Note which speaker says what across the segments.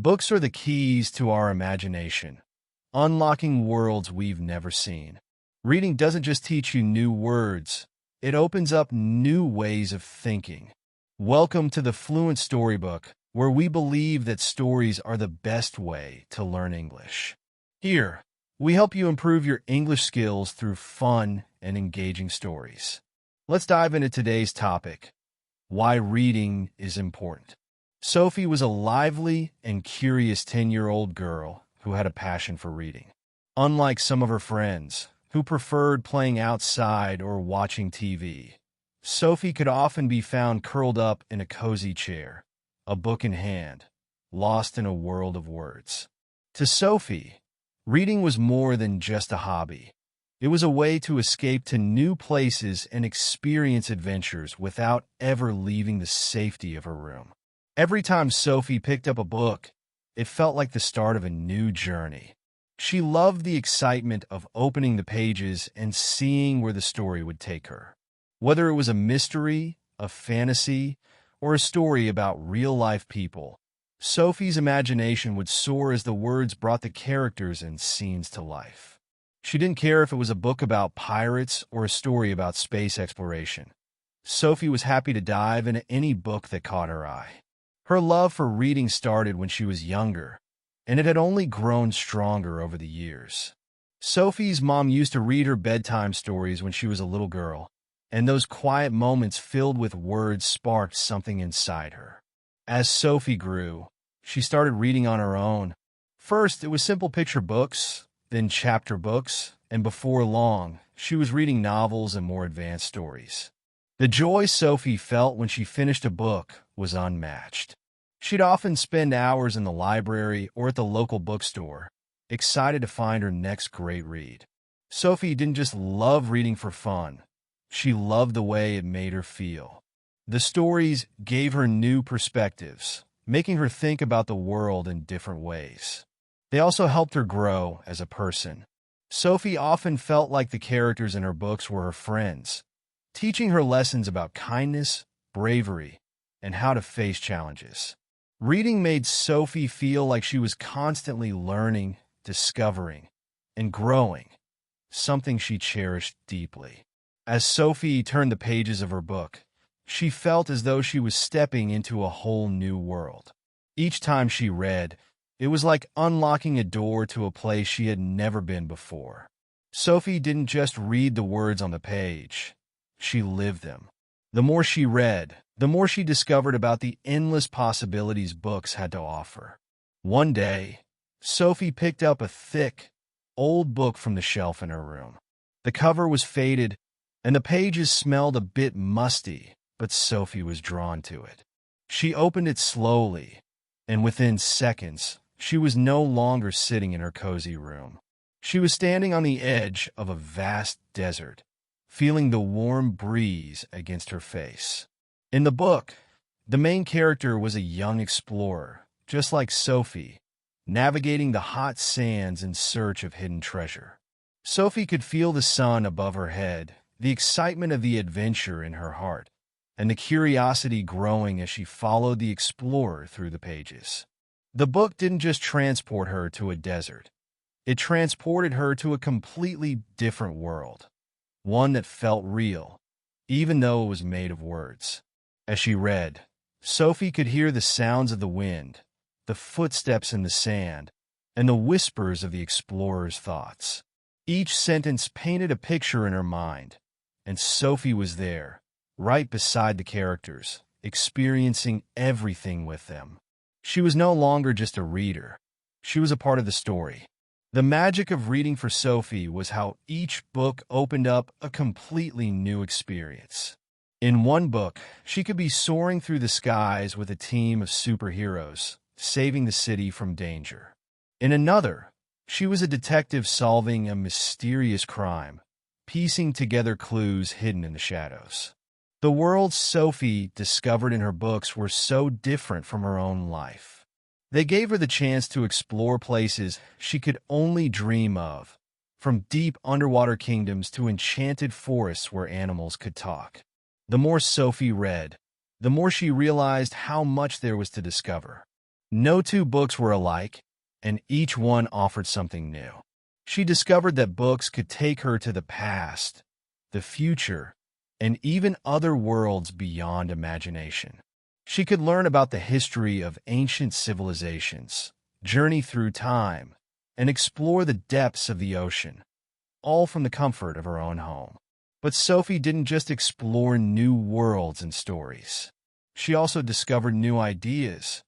Speaker 1: Books are the keys to our imagination, unlocking worlds we've never seen. Reading doesn't just teach you new words, it opens up new ways of thinking. Welcome to the Fluent Storybook, where we believe that stories are the best way to learn English. Here, we help you improve your English skills through fun and engaging stories. Let's dive into today's topic: why reading is important. Sophie was a lively and curious 10-year-old girl who had a passion for reading. Unlike some of her friends, who preferred playing outside or watching TV, Sophie could often be found curled up in a cozy chair, a book in hand, lost in a world of words. To Sophie, reading was more than just a hobby. It was a way to escape to new places and experience adventures without ever leaving the safety of her room. Every time Sophie picked up a book, it felt like the start of a new journey. She loved the excitement of opening the pages and seeing where the story would take her. Whether it was a mystery, a fantasy, or a story about real-life people, Sophie's imagination would soar as the words brought the characters and scenes to life. She didn't care if it was a book about pirates or a story about space exploration. Sophie was happy to dive into any book that caught her eye. Her love for reading started when she was younger, and it had only grown stronger over the years. Sophie's mom used to read her bedtime stories when she was a little girl, and those quiet moments filled with words sparked something inside her. As Sophie grew, she started reading on her own. First, it was simple picture books, then chapter books, and before long, she was reading novels and more advanced stories. The joy Sophie felt when she finished a book was unmatched. She'd often spend hours in the library or at the local bookstore, excited to find her next great read. Sophie didn't just love reading for fun. She loved the way it made her feel. The stories gave her new perspectives, making her think about the world in different ways. They also helped her grow as a person. Sophie often felt like the characters in her books were her friends, teaching her lessons about kindness, bravery, and how to face challenges. Reading made Sophie feel like she was constantly learning, discovering, and growing, something she cherished deeply. As Sophie turned the pages of her book, she felt as though she was stepping into a whole new world. Each time she read, it was like unlocking a door to a place she had never been before. Sophie didn't just read the words on the page, she lived them. The more she read, the more she discovered about the endless possibilities books had to offer. One day, Sophie picked up a thick, old book from the shelf in her room. The cover was faded, and the pages smelled a bit musty, but Sophie was drawn to it. She opened it slowly, and within seconds, she was no longer sitting in her cozy room. She was standing on the edge of a vast desert, feeling the warm breeze against her face. In the book, the main character was a young explorer, just like Sophie, navigating the hot sands in search of hidden treasure. Sophie could feel the sun above her head, the excitement of the adventure in her heart, and the curiosity growing as she followed the explorer through the pages. The book didn't just transport her to a desert. It transported her to a completely different world, one that felt real, even though it was made of words. As she read, Sophie could hear the sounds of the wind, the footsteps in the sand, and the whispers of the explorer's thoughts. Each sentence painted a picture in her mind, and Sophie was there, right beside the characters, experiencing everything with them. She was no longer just a reader. She was a part of the story. The magic of reading for Sophie was how each book opened up a completely new experience. In one book, she could be soaring through the skies with a team of superheroes, saving the city from danger. In another, she was a detective solving a mysterious crime, piecing together clues hidden in the shadows. The worlds Sophie discovered in her books were so different from her own life. They gave her the chance to explore places she could only dream of, from deep underwater kingdoms to enchanted forests where animals could talk. The more Sophie read, the more she realized how much there was to discover. No two books were alike, and each one offered something new. She discovered that books could take her to the past, the future, and even other worlds beyond imagination. She could learn about the history of ancient civilizations, journey through time, and explore the depths of the ocean, all from the comfort of her own home. But Sophie didn't just explore new worlds and stories. She also discovered new ideas.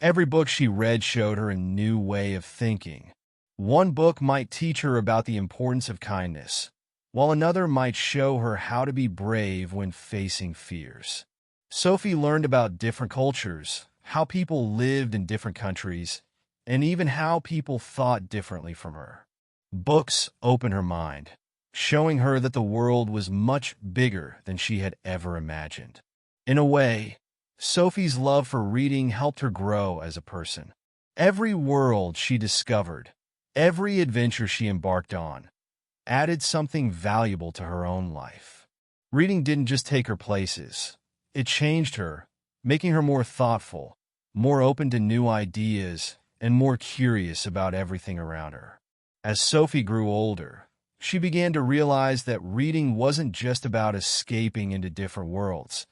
Speaker 1: Every book she read showed her a new way of thinking. One book might teach her about the importance of kindness, while another might show her how to be brave when facing fears. Sophie learned about different cultures, how people lived in different countries, and even how people thought differently from her. Books opened her mind, showing her that the world was much bigger than she had ever imagined. In a way, Sophie's love for reading helped her grow as a person. Every world she discovered, every adventure she embarked on, added something valuable to her own life. Reading didn't just take her places. It changed her, making her more thoughtful, more open to new ideas, and more curious about everything around her. As Sophie grew older, she began to realize that reading wasn't just about escaping into different worlds.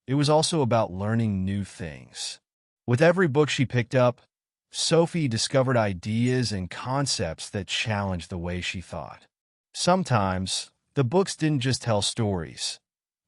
Speaker 1: It was also about learning new things. With every book she picked up, Sophie discovered ideas and concepts that challenged the way she thought. Sometimes, the books didn't just tell stories.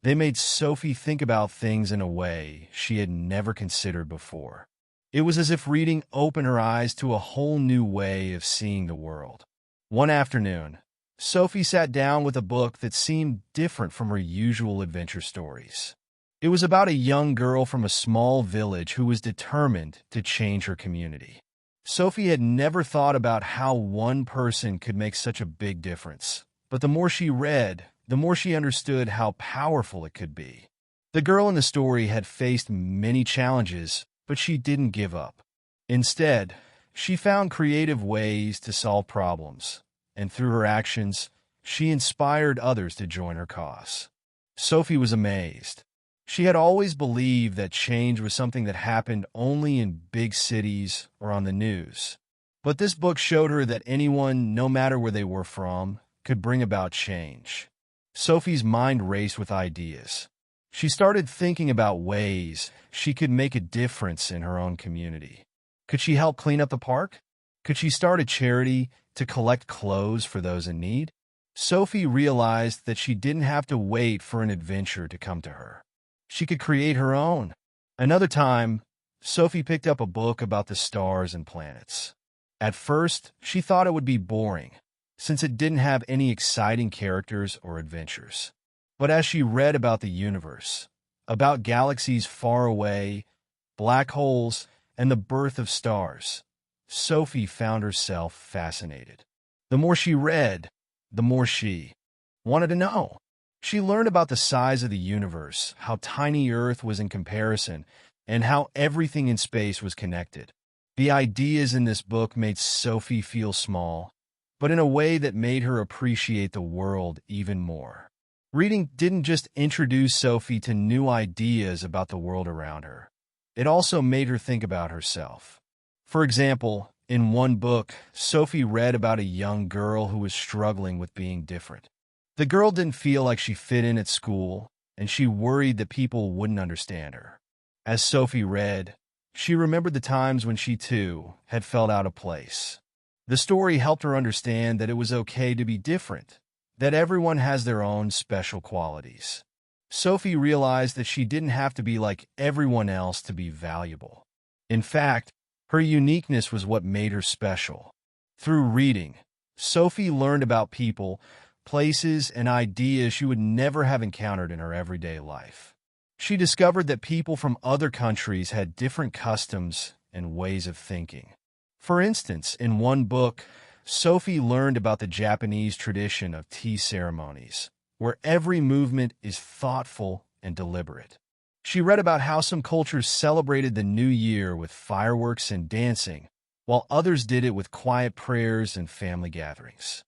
Speaker 1: They made Sophie think about things in a way she had never considered before. It was as if reading opened her eyes to a whole new way of seeing the world. One afternoon, Sophie sat down with a book that seemed different from her usual adventure stories. It was about a young girl from a small village who was determined to change her community. Sophie had never thought about how one person could make such a big difference, but the more she read, the more she understood how powerful it could be. The girl in the story had faced many challenges, but she didn't give up. Instead, she found creative ways to solve problems, and through her actions, she inspired others to join her cause. Sophie was amazed. She had always believed that change was something that happened only in big cities or on the news. But this book showed her that anyone, no matter where they were from, could bring about change. Sophie's mind raced with ideas. She started thinking about ways she could make a difference in her own community. Could she help clean up the park? Could she start a charity to collect clothes for those in need? Sophie realized that she didn't have to wait for an adventure to come to her. She could create her own. Another time, Sophie picked up a book about the stars and planets. At first, she thought it would be boring, since it didn't have any exciting characters or adventures. But as she read about the universe, about galaxies far away, black holes, and the birth of stars, Sophie found herself fascinated. The more she read, the more she wanted to know. She learned about the size of the universe, how tiny Earth was in comparison, and how everything in space was connected. The ideas in this book made Sophie feel small, but in a way that made her appreciate the world even more. Reading didn't just introduce Sophie to new ideas about the world around her. It also made her think about herself. For example, in one book, Sophie read about a young girl who was struggling with being different. The girl didn't feel like she fit in at school, and she worried that people wouldn't understand her. As Sophie read, she remembered the times when she, too, had felt out of place. The story helped her understand that it was okay to be different, that everyone has their own special qualities. Sophie realized that she didn't have to be like everyone else to be valuable. In fact, her uniqueness was what made her special. Through reading, Sophie learned about people, places, and ideas she would never have encountered in her everyday life. She discovered that people from other countries had different customs and ways of thinking. For instance, in one book, Sophie learned about the Japanese tradition of tea ceremonies, where every movement is thoughtful and deliberate. She read about how some cultures celebrated the new year with fireworks and dancing, while others did it with quiet prayers and family gatherings.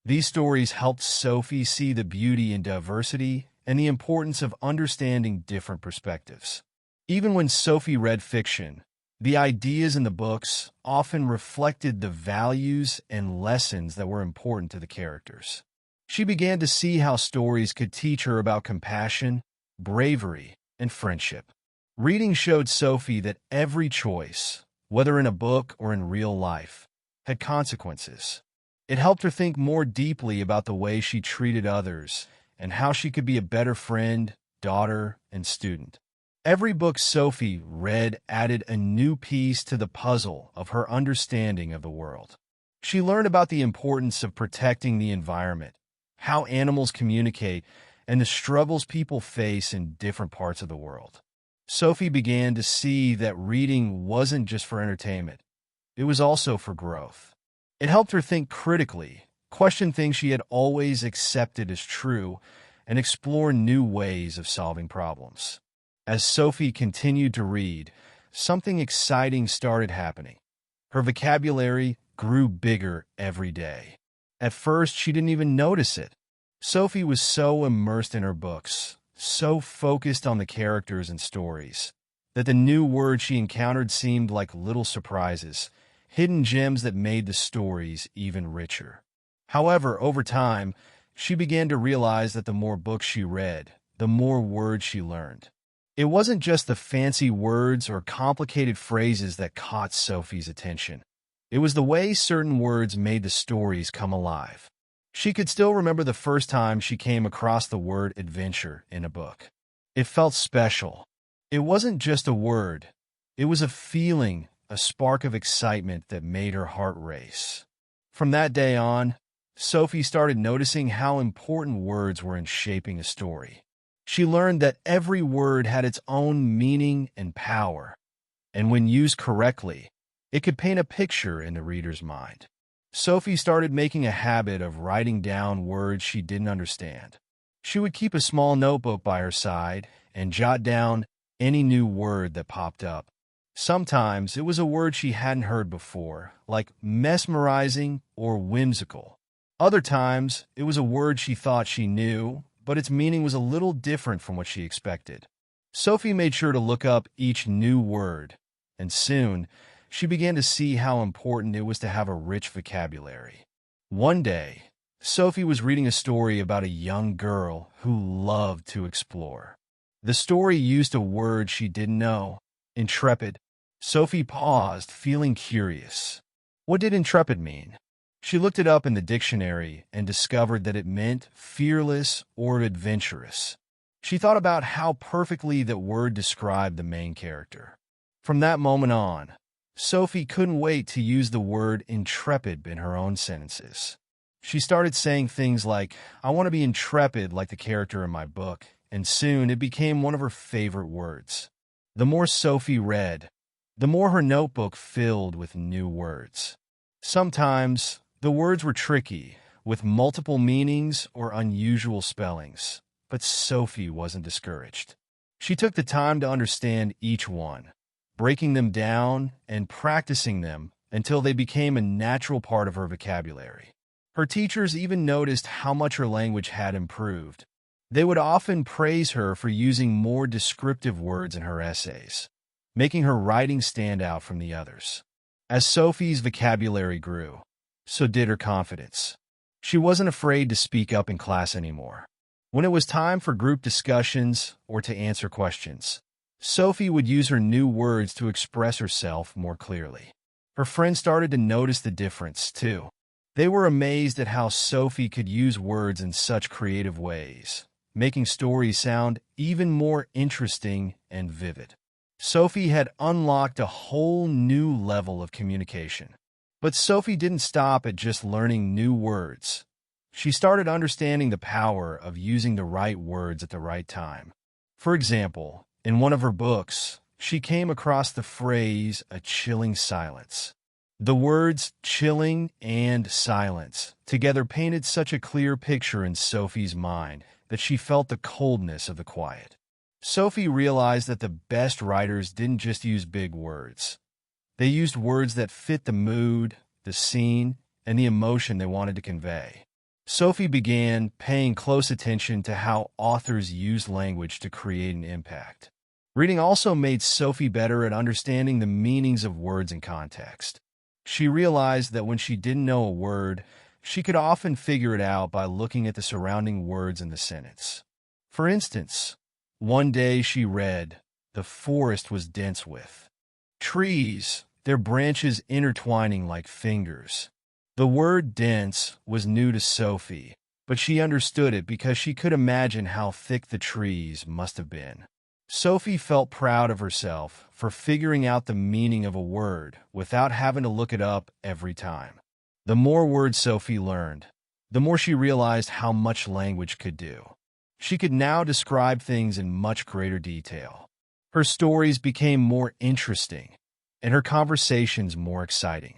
Speaker 1: These stories helped Sophie see the beauty in diversity and the importance of understanding different perspectives. Even when Sophie read fiction, The ideas in the books often reflected the values and lessons that were important to the characters. She began to see how stories could teach her about compassion, bravery, and friendship. Reading showed Sophie that every choice, whether in a book or in real life, had consequences. It helped her think more deeply about the way she treated others and how she could be a better friend, daughter, and student. Every book Sophie read added a new piece to the puzzle of her understanding of the world. She learned about the importance of protecting the environment, how animals communicate, and the struggles people face in different parts of the world. Sophie began to see that reading wasn't just for entertainment. It was also for growth. It helped her think critically, question things she had always accepted as true, and explore new ways of solving problems. As Sophie continued to read, something exciting started happening. Her vocabulary grew bigger every day. At first, she didn't even notice it. Sophie was so immersed in her books, so focused on the characters and stories, that the new words she encountered seemed like little surprises, hidden gems that made the stories even richer. However, over time, she began to realize that the more books she read, the more words she learned. It wasn't just the fancy words or complicated phrases that caught Sophie's attention. It was the way certain words made the stories come alive. She could still remember the first time she came across the word adventure in a book. It felt special. It wasn't just a word. It was a feeling, a spark of excitement that made her heart race. From that day on, Sophie started noticing how important words were in shaping a story. She learned that every word had its own meaning and power, and when used correctly, it could paint a picture in the reader's mind. Sophie started making a habit of writing down words she didn't understand. She would keep a small notebook by her side and jot down any new word that popped up. Sometimes it was a word she hadn't heard before, like mesmerizing or whimsical. Other times, it was a word she thought she knew, but its meaning was a little different from what she expected. Sophie made sure to look up each new word, and soon, she began to see how important it was to have a rich vocabulary. One day, Sophie was reading a story about a young girl who loved to explore. The story used a word she didn't know, intrepid. Sophie paused, feeling curious. What did intrepid mean? She looked it up in the dictionary and discovered that it meant fearless or adventurous. She thought about how perfectly that word described the main character. From that moment on, Sophie couldn't wait to use the word intrepid in her own sentences. She started saying things like, "I want to be intrepid like the character in my book," and soon it became one of her favorite words. The more Sophie read, the more her notebook filled with new words. Sometimes, the words were tricky, with multiple meanings or unusual spellings, but Sophie wasn't discouraged. She took the time to understand each one, breaking them down and practicing them until they became a natural part of her vocabulary. Her teachers even noticed how much her language had improved. They would often praise her for using more descriptive words in her essays, making her writing stand out from the others. As Sophie's vocabulary grew, so did her confidence. She wasn't afraid to speak up in class anymore. When it was time for group discussions or to answer questions, Sophie would use her new words to express herself more clearly. Her friends started to notice the difference, too. They were amazed at how Sophie could use words in such creative ways, making stories sound even more interesting and vivid. Sophie had unlocked a whole new level of communication. But Sophie didn't stop at just learning new words. She started understanding the power of using the right words at the right time. For example, in one of her books, she came across the phrase, "a chilling silence." The words chilling and silence together painted such a clear picture in Sophie's mind that she felt the coldness of the quiet. Sophie realized that the best writers didn't just use big words. They used words that fit the mood, the scene, and the emotion they wanted to convey. Sophie began paying close attention to how authors use language to create an impact. Reading also made Sophie better at understanding the meanings of words in context. She realized that when she didn't know a word, she could often figure it out by looking at the surrounding words in the sentence. For instance, one day she read, "The forest was dense with trees, their branches intertwining like fingers." The word dense was new to Sophie, but she understood it because she could imagine how thick the trees must have been. Sophie felt proud of herself for figuring out the meaning of a word without having to look it up every time. The more words Sophie learned, the more she realized how much language could do. She could now describe things in much greater detail. Her stories became more interesting, and her conversations more exciting.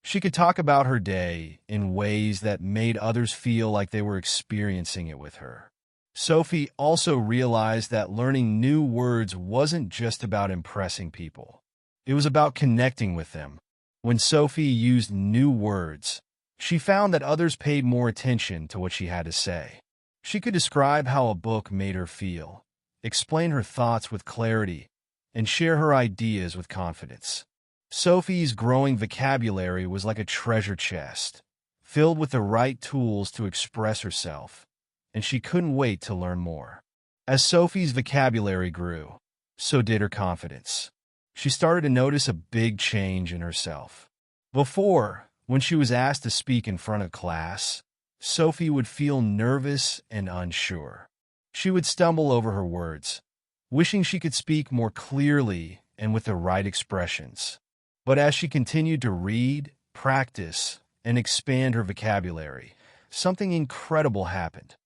Speaker 1: She could talk about her day in ways that made others feel like they were experiencing it with her. Sophie also realized that learning new words wasn't just about impressing people. It was about connecting with them. When Sophie used new words, she found that others paid more attention to what she had to say. She could describe how a book made her feel, explain her thoughts with clarity, and share her ideas with confidence. Sophie's growing vocabulary was like a treasure chest, filled with the right tools to express herself, and she couldn't wait to learn more. As Sophie's vocabulary grew, so did her confidence. She started to notice a big change in herself. Before, when she was asked to speak in front of class, Sophie would feel nervous and unsure. She would stumble over her words, wishing she could speak more clearly and with the right expressions. But as she continued to read, practice, and expand her vocabulary, something incredible happened.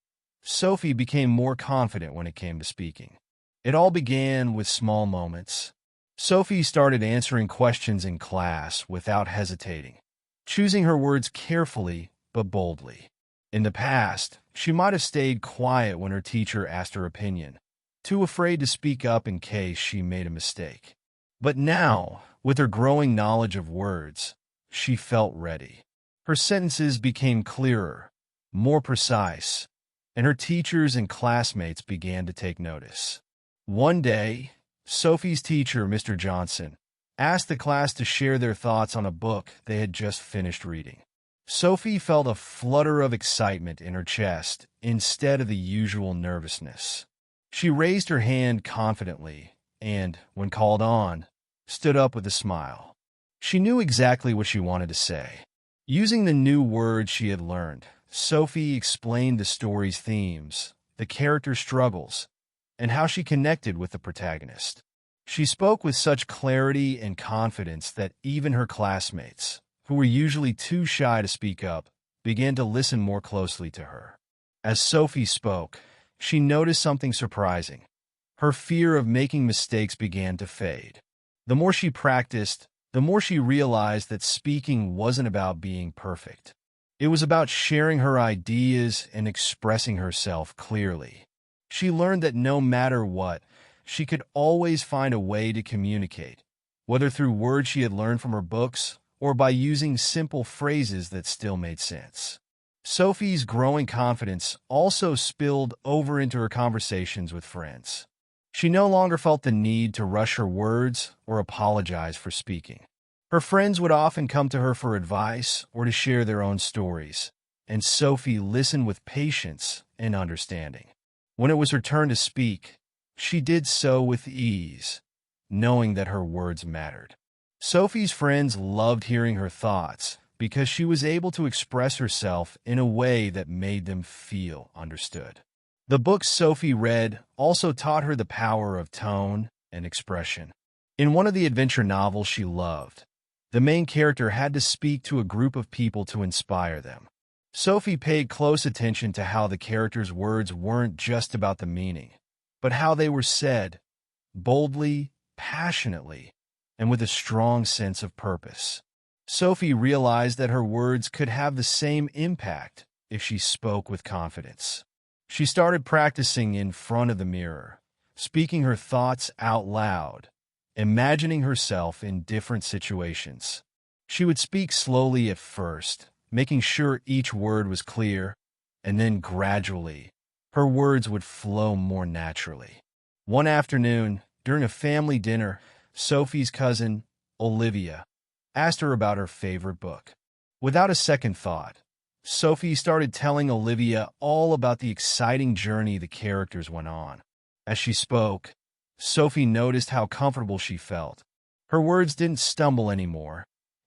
Speaker 1: Sophie became more confident when it came to speaking. It all began with small moments. Sophie started answering questions in class without hesitating, choosing her words carefully but boldly. In the past, she might have stayed quiet when her teacher asked her opinion, too afraid to speak up in case she made a mistake. But now, with her growing knowledge of words, she felt ready. Her sentences became clearer, more precise, and her teachers and classmates began to take notice. One day, Sophie's teacher, Mr. Johnson, asked the class to share their thoughts on a book they had just finished reading. Sophie felt a flutter of excitement in her chest instead of the usual nervousness. She raised her hand confidently and, when called on, stood up with a smile. She knew exactly what she wanted to say. Using the new words she had learned, Sophie explained the story's themes, the character's struggles, and how she connected with the protagonist. She spoke with such clarity and confidence that even her classmates, who were usually too shy to speak up, began to listen more closely to her. As Sophie spoke, she noticed something surprising. Her fear of making mistakes began to fade. The more she practiced, the more she realized that speaking wasn't about being perfect. It was about sharing her ideas and expressing herself clearly. She learned that no matter what, she could always find a way to communicate, whether through words she had learned from her books or by using simple phrases that still made sense. Sophie's growing confidence also spilled over into her conversations with friends. She no longer felt the need to rush her words or apologize for speaking. Her friends would often come to her for advice or to share their own stories, and Sophie listened with patience and understanding. When it was her turn to speak, she did so with ease, knowing that her words mattered. Sophie's friends loved hearing her thoughts because she was able to express herself in a way that made them feel understood. The books Sophie read also taught her the power of tone and expression. In one of the adventure novels she loved, the main character had to speak to a group of people to inspire them. Sophie paid close attention to how the character's words weren't just about the meaning, but how they were said, boldly, passionately, and with a strong sense of purpose. Sophie realized that her words could have the same impact if she spoke with confidence. She started practicing in front of the mirror, speaking her thoughts out loud, imagining herself in different situations. She would speak slowly at first, making sure each word was clear, and then gradually, her words would flow more naturally. One afternoon, during a family dinner, Sophie's cousin, Olivia, asked her about her favorite book. Without a second thought, Sophie started telling Olivia all about the exciting journey the characters went on. As she spoke, Sophie noticed how comfortable she felt. Her words didn't stumble anymore,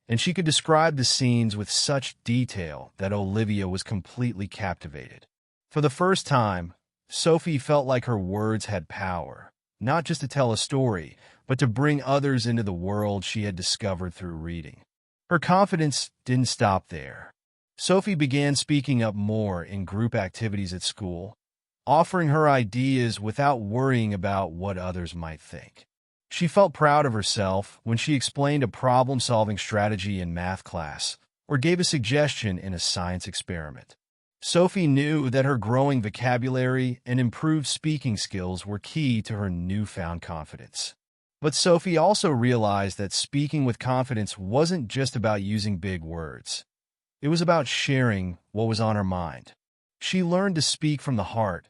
Speaker 1: and she could describe the scenes with such detail that Olivia was completely captivated. For the first time, Sophie felt like her words had power, not just to tell a story, but to bring others into the world she had discovered through reading. Her confidence didn't stop there. Sophie began speaking up more in group activities at school, offering her ideas without worrying about what others might think. She felt proud of herself when she explained a problem-solving strategy in math class or gave a suggestion in a science experiment. Sophie knew that her growing vocabulary and improved speaking skills were key to her newfound confidence. But Sophie also realized that speaking with confidence wasn't just about using big words. It was about sharing what was on her mind. She learned to speak from the heart,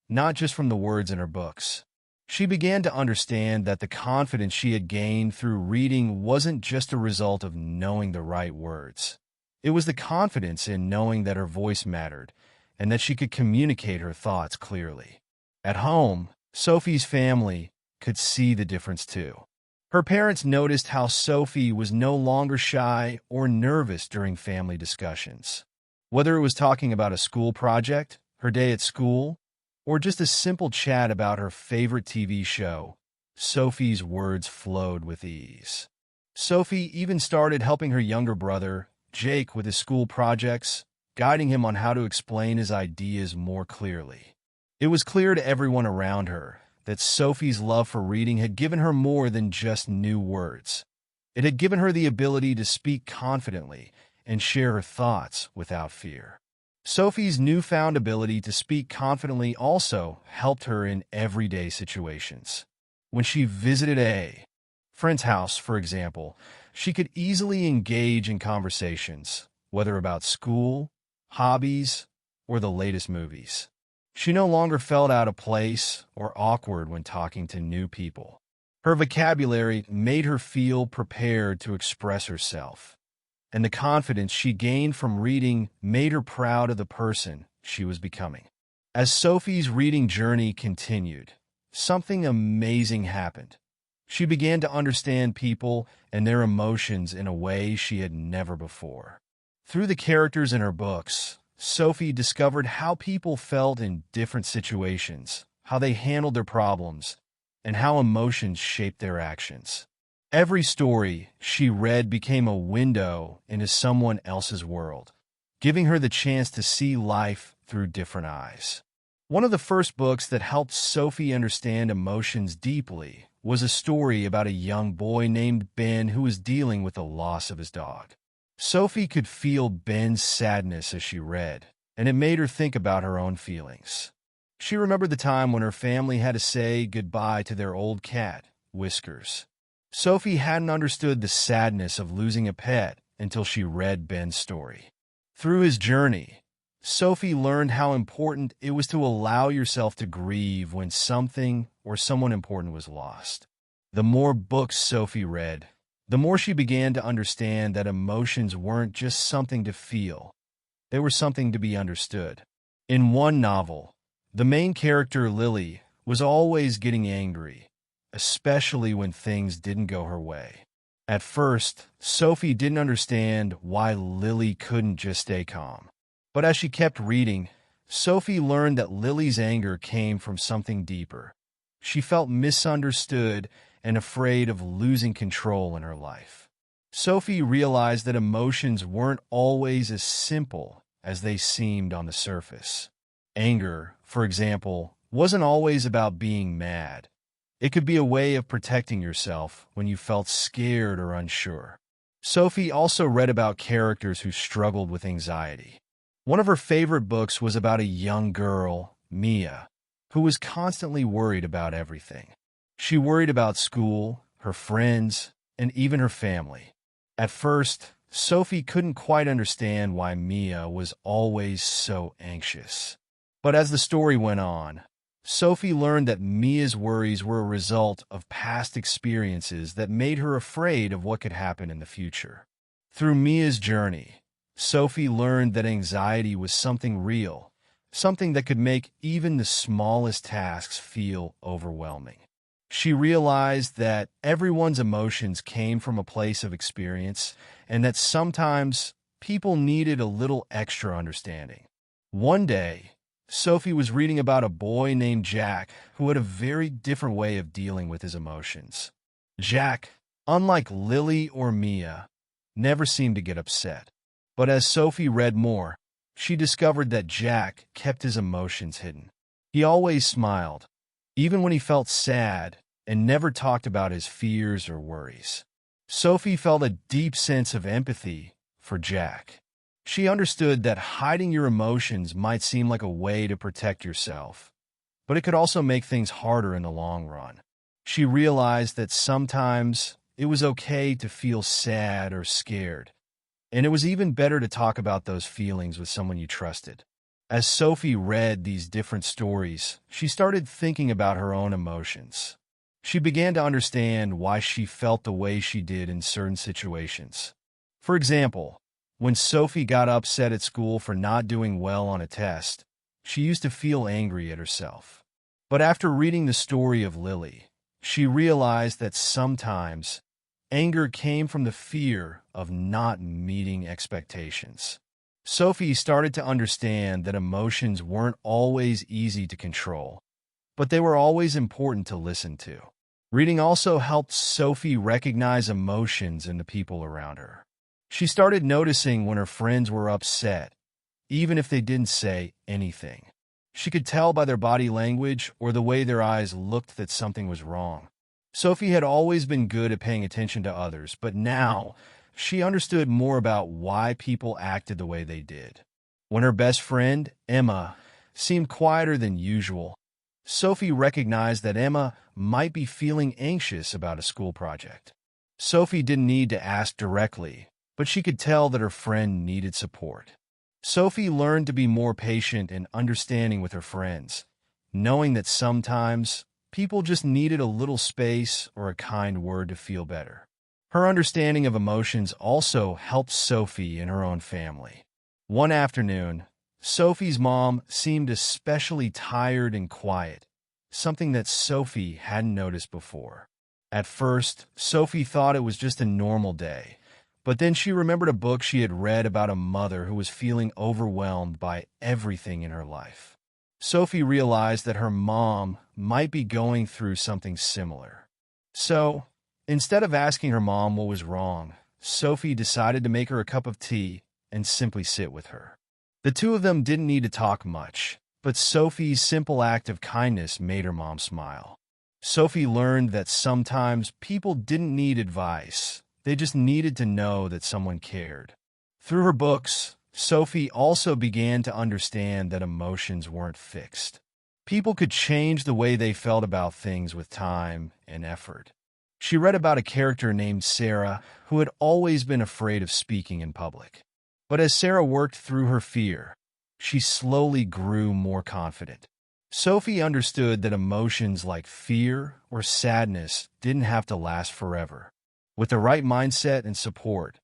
Speaker 1: not just from the words in her books. She began to understand that the confidence she had gained through reading wasn't just a result of knowing the right words. It was the confidence in knowing that her voice mattered and that she could communicate her thoughts clearly. At home, Sophie's family could see the difference too. Her parents noticed how Sophie was no longer shy or nervous during family discussions. Whether it was talking about a school project, her day at school, or just a simple chat about her favorite TV show, Sophie's words flowed with ease. Sophie even started helping her younger brother, Jake, with his school projects, guiding him on how to explain his ideas more clearly. It was clear to everyone around her that Sophie's love for reading had given her more than just new words. It had given her the ability to speak confidently and share her thoughts without fear. Sophie's newfound ability to speak confidently also helped her in everyday situations. When she visited a friend's house, for example, she could easily engage in conversations, whether about school, hobbies, or the latest movies. She no longer felt out of place or awkward when talking to new people. Her vocabulary made her feel prepared to express herself, and the confidence she gained from reading made her proud of the person she was becoming. As Sophie's reading journey continued, something amazing happened. She began to understand people and their emotions in a way she had never before. Through the characters in her books, Sophie discovered how people felt in different situations, how they handled their problems, and how emotions shaped their actions. Every story she read became a window into someone else's world, giving her the chance to see life through different eyes. One of the first books that helped Sophie understand emotions deeply was a story about a young boy named Ben who was dealing with the loss of his dog. Sophie could feel Ben's sadness as she read, and it made her think about her own feelings. She remembered the time when her family had to say goodbye to their old cat, Whiskers. Sophie hadn't understood the sadness of losing a pet until she read Ben's story. Through his journey, Sophie learned how important it was to allow yourself to grieve when something or someone important was lost. The more books Sophie read, the more she began to understand that emotions weren't just something to feel, they were something to be understood. In one novel, the main character, Lily, was always getting angry, especially when things didn't go her way. At first, Sophie didn't understand why Lily couldn't just stay calm. But as she kept reading, Sophie learned that Lily's anger came from something deeper. She felt misunderstood and afraid of losing control in her life. Sophie realized that emotions weren't always as simple as they seemed on the surface. Anger, for example, wasn't always about being mad. It could be a way of protecting yourself when you felt scared or unsure. Sophie also read about characters who struggled with anxiety. One of her favorite books was about a young girl, Mia, who was constantly worried about everything. She worried about school, her friends, and even her family. At first, Sophie couldn't quite understand why Mia was always so anxious. But as the story went on, Sophie learned that Mia's worries were a result of past experiences that made her afraid of what could happen in the future. Through Mia's journey, Sophie learned that anxiety was something real, something that could make even the smallest tasks feel overwhelming. She realized that everyone's emotions came from a place of experience and that sometimes people needed a little extra understanding. One day, Sophie was reading about a boy named Jack who had a very different way of dealing with his emotions. Jack, unlike Lily or Mia, never seemed to get upset. But as Sophie read more, she discovered that Jack kept his emotions hidden. He always smiled, even when he felt sad, and never talked about his fears or worries. Sophie felt a deep sense of empathy for Jack. She understood that hiding your emotions might seem like a way to protect yourself, but it could also make things harder in the long run. She realized that sometimes it was okay to feel sad or scared, and it was even better to talk about those feelings with someone you trusted. As Sophie read these different stories, she started thinking about her own emotions. She began to understand why she felt the way she did in certain situations. For example, when Sophie got upset at school for not doing well on a test, she used to feel angry at herself. But after reading the story of Lily, she realized that sometimes anger came from the fear of not meeting expectations. Sophie started to understand that emotions weren't always easy to control, but they were always important to listen to. Reading also helped Sophie recognize emotions in the people around her. She started noticing when her friends were upset, even if they didn't say anything. She could tell by their body language or the way their eyes looked that something was wrong. Sophie had always been good at paying attention to others, but now she understood more about why people acted the way they did. When her best friend, Emma, seemed quieter than usual, Sophie recognized that Emma might be feeling anxious about a school project. Sophie didn't need to ask directly, but she could tell that her friend needed support. Sophie learned to be more patient and understanding with her friends, knowing that sometimes people just needed a little space or a kind word to feel better. Her understanding of emotions also helped Sophie in her own family. One afternoon, Sophie's mom seemed especially tired and quiet, something that Sophie hadn't noticed before. At first, Sophie thought it was just a normal day, but then she remembered a book she had read about a mother who was feeling overwhelmed by everything in her life. Sophie realized that her mom might be going through something similar. So, instead of asking her mom what was wrong, Sophie decided to make her a cup of tea and simply sit with her. The two of them didn't need to talk much, but Sophie's simple act of kindness made her mom smile. Sophie learned that sometimes people didn't need advice. They just needed to know that someone cared. Through her books, Sophie also began to understand that emotions weren't fixed. People could change the way they felt about things with time and effort. She read about a character named Sarah who had always been afraid of speaking in public. But as Sarah worked through her fear, she slowly grew more confident. Sophie understood that emotions like fear or sadness didn't have to last forever. With the right mindset and support,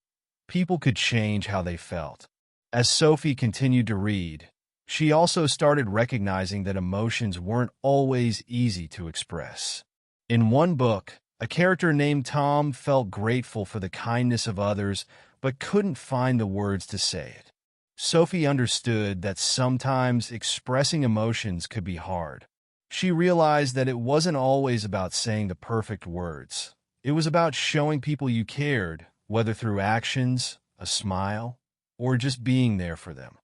Speaker 1: people could change how they felt. As Sophie continued to read, she also started recognizing that emotions weren't always easy to express. In one book, a character named Tom felt grateful for the kindness of others but couldn't find the words to say it. Sophie understood that sometimes expressing emotions could be hard. She realized that it wasn't always about saying the perfect words. It was about showing people you cared, whether through actions, a smile, or just being there for them.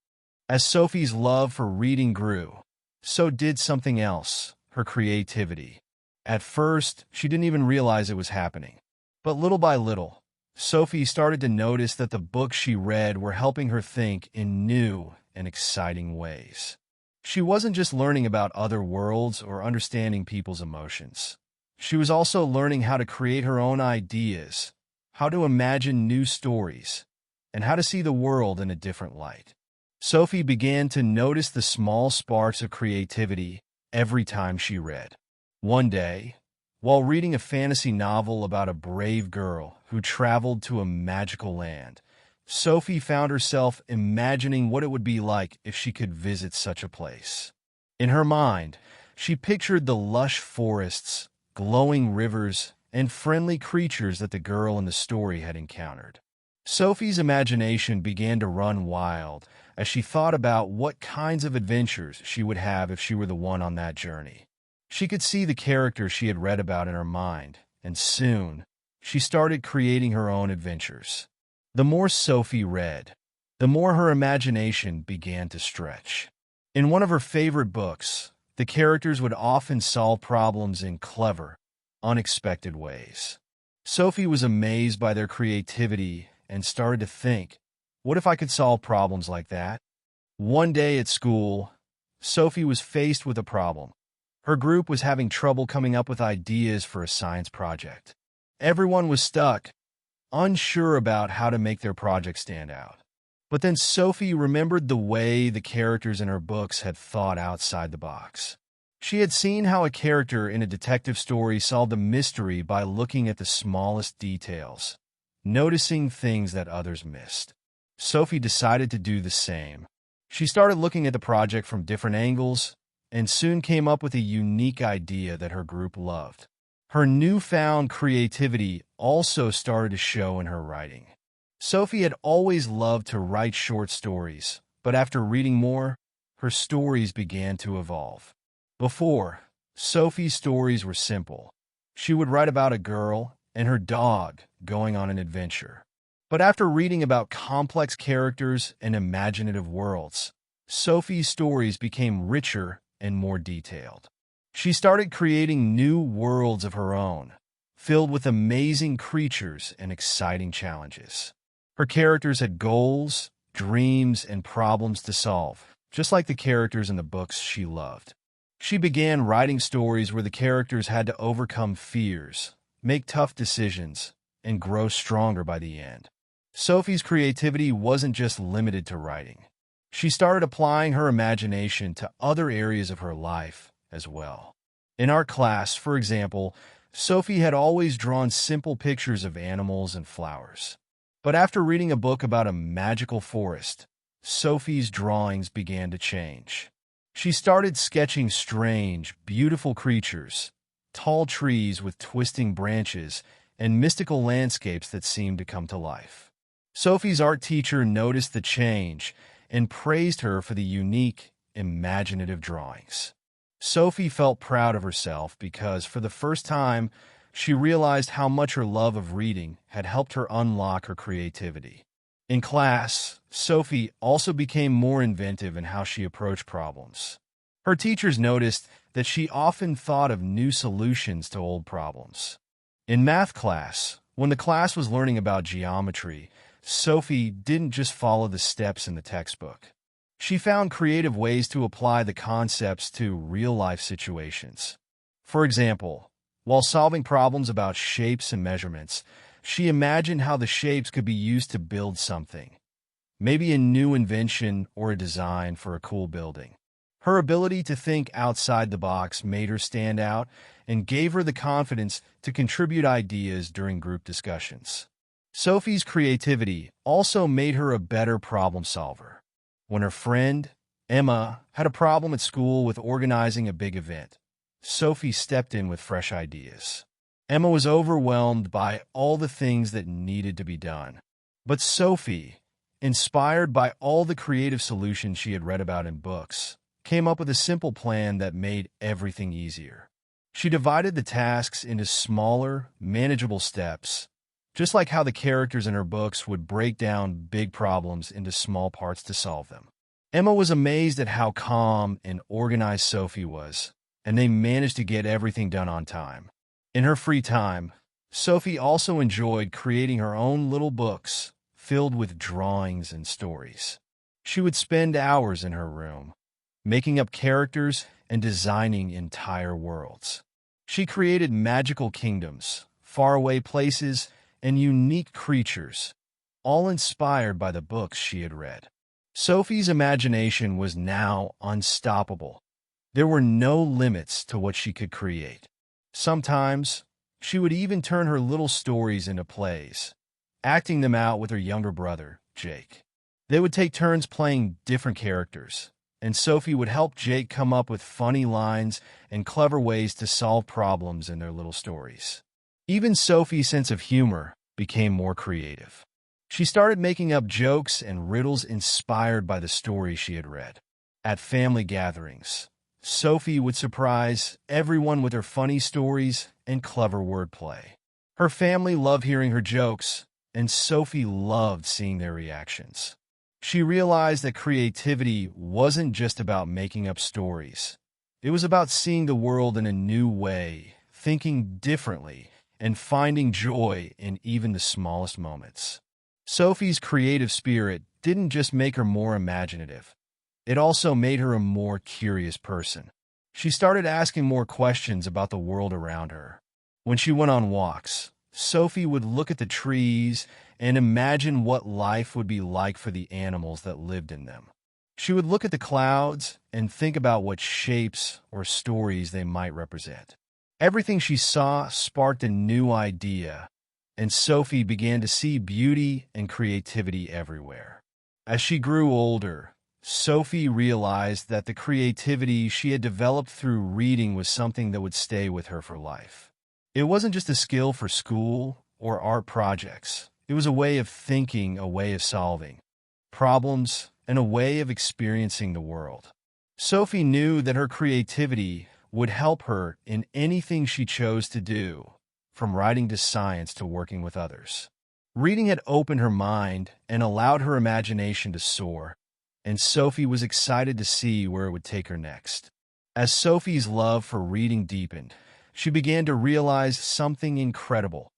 Speaker 1: As Sophie's love for reading grew, so did something else, her creativity. At first, she didn't even realize it was happening. But little by little, Sophie started to notice that the books she read were helping her think in new and exciting ways. She wasn't just learning about other worlds or understanding people's emotions. She was also learning how to create her own ideas, how to imagine new stories, and how to see the world in a different light. Sophie began to notice the small sparks of creativity every time she read. One day, while reading a fantasy novel about a brave girl who traveled to a magical land, Sophie found herself imagining what it would be like if she could visit such a place. In her mind, she pictured the lush forests, glowing rivers, and friendly creatures that the girl in the story had encountered. Sophie's imagination began to run wild as she thought about what kinds of adventures she would have if she were the one on that journey. She could see the characters she had read about in her mind, and soon, she started creating her own adventures. The more Sophie read, the more her imagination began to stretch. In one of her favorite books, the characters would often solve problems in clever, unexpected ways. Sophie was amazed by their creativity and started to think, what if I could solve problems like that? One day at school, Sophie was faced with a problem. Her group was having trouble coming up with ideas for a science project. Everyone was stuck, unsure about how to make their project stand out. But then Sophie remembered the way the characters in her books had thought outside the box. She had seen how a character in a detective story solved a mystery by looking at the smallest details, noticing things that others missed. Sophie decided to do the same. She started looking at the project from different angles, and soon came up with a unique idea that her group loved. Her newfound creativity also started to show in her writing. Sophie had always loved to write short stories, but after reading more, her stories began to evolve. Before, Sophie's stories were simple. She would write about a girl and her dog going on an adventure. But after reading about complex characters and imaginative worlds, Sophie's stories became richer and more detailed. She started creating new worlds of her own, filled with amazing creatures and exciting challenges. Her characters had goals, dreams, and problems to solve, just like the characters in the books she loved. She began writing stories where the characters had to overcome fears, make tough decisions, and grow stronger by the end. Sophie's creativity wasn't just limited to writing. She started applying her imagination to other areas of her life as well. In art class, for example, Sophie had always drawn simple pictures of animals and flowers. But after reading a book about a magical forest, Sophie's drawings began to change. She started sketching strange, beautiful creatures, tall trees with twisting branches, and mystical landscapes that seemed to come to life. Sophie's art teacher noticed the change and praised her for the unique, imaginative drawings. Sophie felt proud of herself because, for the first time, she realized how much her love of reading had helped her unlock her creativity. In class, Sophie also became more inventive in how she approached problems. Her teachers noticed that she often thought of new solutions to old problems. In math class, when the class was learning about geometry, Sophie didn't just follow the steps in the textbook. She found creative ways to apply the concepts to real-life situations. For example, while solving problems about shapes and measurements, she imagined how the shapes could be used to build something, maybe a new invention or a design for a cool building. Her ability to think outside the box made her stand out and gave her the confidence to contribute ideas during group discussions. Sophie's creativity also made her a better problem solver. When her friend, Emma, had a problem at school with organizing a big event, Sophie stepped in with fresh ideas. Emma was overwhelmed by all the things that needed to be done. But Sophie, inspired by all the creative solutions she had read about in books, came up with a simple plan that made everything easier. She divided the tasks into smaller, manageable steps, just like how the characters in her books would break down big problems into small parts to solve them. Emma was amazed at how calm and organized Sophie was, and they managed to get everything done on time. In her free time, Sophie also enjoyed creating her own little books filled with drawings and stories. She would spend hours in her room, making up characters and designing entire worlds. She created magical kingdoms, faraway places, and unique creatures, all inspired by the books she had read. Sophie's imagination was now unstoppable. There were no limits to what she could create. Sometimes, she would even turn her little stories into plays, acting them out with her younger brother, Jake. They would take turns playing different characters, and Sophie would help Jake come up with funny lines and clever ways to solve problems in their little stories. Even Sophie's sense of humor became more creative. She started making up jokes and riddles inspired by the stories she had read. At family gatherings, Sophie would surprise everyone with her funny stories and clever wordplay. Her family loved hearing her jokes, and Sophie loved seeing their reactions. She realized that creativity wasn't just about making up stories. It was about seeing the world in a new way, thinking differently, and finding joy in even the smallest moments. Sophie's creative spirit didn't just make her more imaginative. It also made her a more curious person. She started asking more questions about the world around her. When she went on walks, Sophie would look at the trees and imagine what life would be like for the animals that lived in them. She would look at the clouds and think about what shapes or stories they might represent. Everything she saw sparked a new idea, and Sophie began to see beauty and creativity everywhere. As she grew older, Sophie realized that the creativity she had developed through reading was something that would stay with her for life. It wasn't just a skill for school or art projects. It was a way of thinking, a way of solving problems, and a way of experiencing the world. Sophie knew that her creativity would help her in anything she chose to do, from writing to science to working with others. Reading had opened her mind and allowed her imagination to soar, and Sophie was excited to see where it would take her next. As Sophie's love for reading deepened, she began to realize something incredible.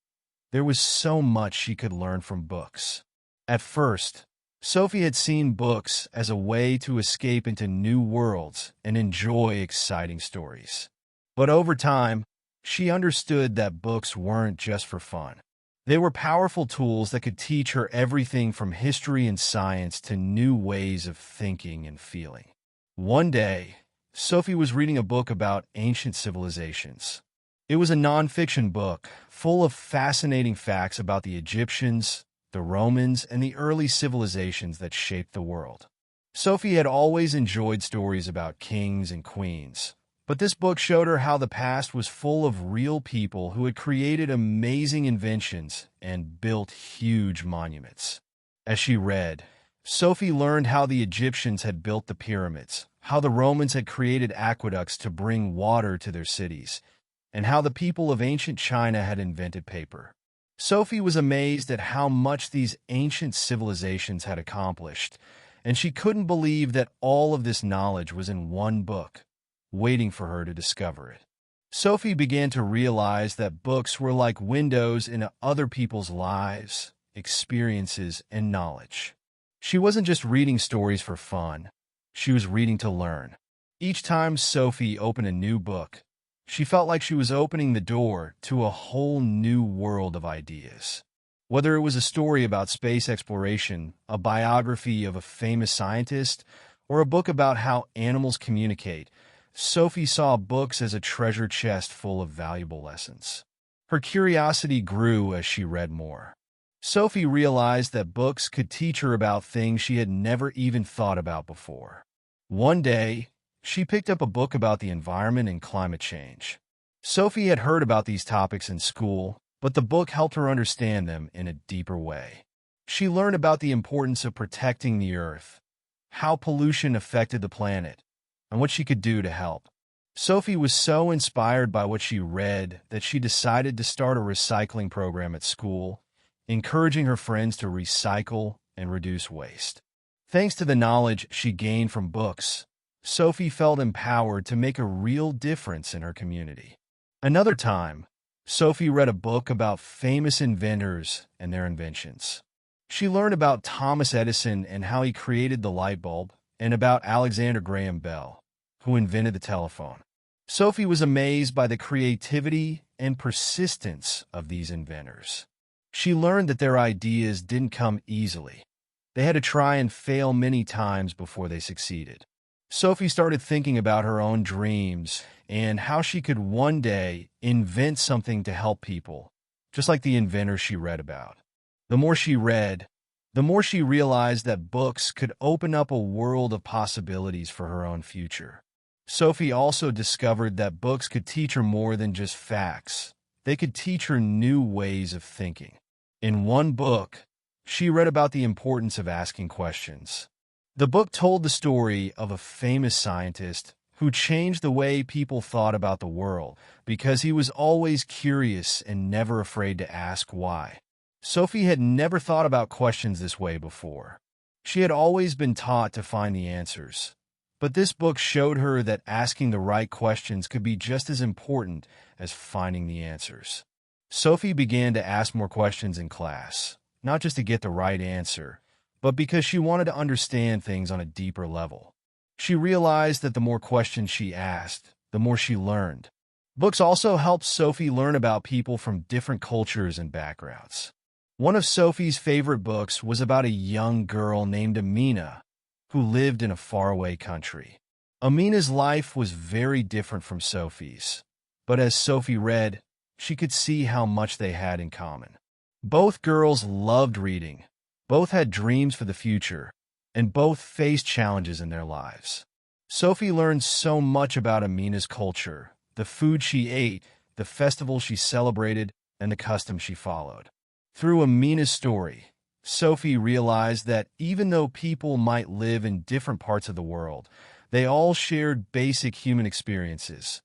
Speaker 1: There was so much she could learn from books. At first, Sophie had seen books as a way to escape into new worlds and enjoy exciting stories. But over time, she understood that books weren't just for fun. They were powerful tools that could teach her everything from history and science to new ways of thinking and feeling. One day, Sophie was reading a book about ancient civilizations. It was a nonfiction book full of fascinating facts about the Egyptians, the Romans, and the early civilizations that shaped the world. Sophie had always enjoyed stories about kings and queens, but this book showed her how the past was full of real people who had created amazing inventions and built huge monuments. As she read, Sophie learned how the Egyptians had built the pyramids, how the Romans had created aqueducts to bring water to their cities, and how the people of ancient China had invented paper. Sophie was amazed at how much these ancient civilizations had accomplished, and she couldn't believe that all of this knowledge was in one book, waiting for her to discover it. Sophie began to realize that books were like windows into other people's lives, experiences, and knowledge. She wasn't just reading stories for fun. She was reading to learn. Each time Sophie opened a new book, she felt like she was opening the door to a whole new world of ideas. Whether it was a story about space exploration, a biography of a famous scientist, or a book about how animals communicate, Sophie saw books as a treasure chest full of valuable lessons. Her curiosity grew as she read more. Sophie realized that books could teach her about things she had never even thought about before. One day, she picked up a book about the environment and climate change. Sophie had heard about these topics in school, but the book helped her understand them in a deeper way. She learned about the importance of protecting the earth, how pollution affected the planet, and what she could do to help. Sophie was so inspired by what she read that she decided to start a recycling program at school, encouraging her friends to recycle and reduce waste. Thanks to the knowledge she gained from books, Sophie felt empowered to make a real difference in her community. Another time, Sophie read a book about famous inventors and their inventions. She learned about Thomas Edison and how he created the light bulb, and about Alexander Graham Bell, who invented the telephone. Sophie was amazed by the creativity and persistence of these inventors. She learned that their ideas didn't come easily. They had to try and fail many times before they succeeded. Sophie started thinking about her own dreams and how she could one day invent something to help people, just like the inventor she read about. The more she read, the more she realized that books could open up a world of possibilities for her own future. Sophie also discovered that books could teach her more than just facts. They could teach her new ways of thinking. In one book, she read about the importance of asking questions. The book told the story of a famous scientist who changed the way people thought about the world because he was always curious and never afraid to ask why. Sophie had never thought about questions this way before. She had always been taught to find the answers. But this book showed her that asking the right questions could be just as important as finding the answers. Sophie began to ask more questions in class, not just to get the right answer, but because she wanted to understand things on a deeper level. She realized that the more questions she asked, the more she learned. Books also helped Sophie learn about people from different cultures and backgrounds. One of Sophie's favorite books was about a young girl named Amina, who lived in a faraway country. Amina's life was very different from Sophie's, but as Sophie read, she could see how much they had in common. Both girls loved reading, both had dreams for the future, and both faced challenges in their lives. Sophie learned so much about Amina's culture, the food she ate, the festivals she celebrated, and the customs she followed. Through Amina's story, Sophie realized that even though people might live in different parts of the world, they all shared basic human experiences: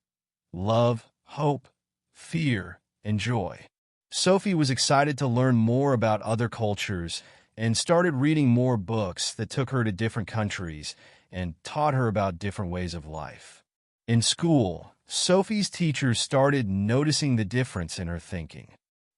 Speaker 1: love, hope, fear, and joy. Sophie was excited to learn more about other cultures and started reading more books that took her to different countries and taught her about different ways of life. In school, Sophie's teachers started noticing the difference in her thinking.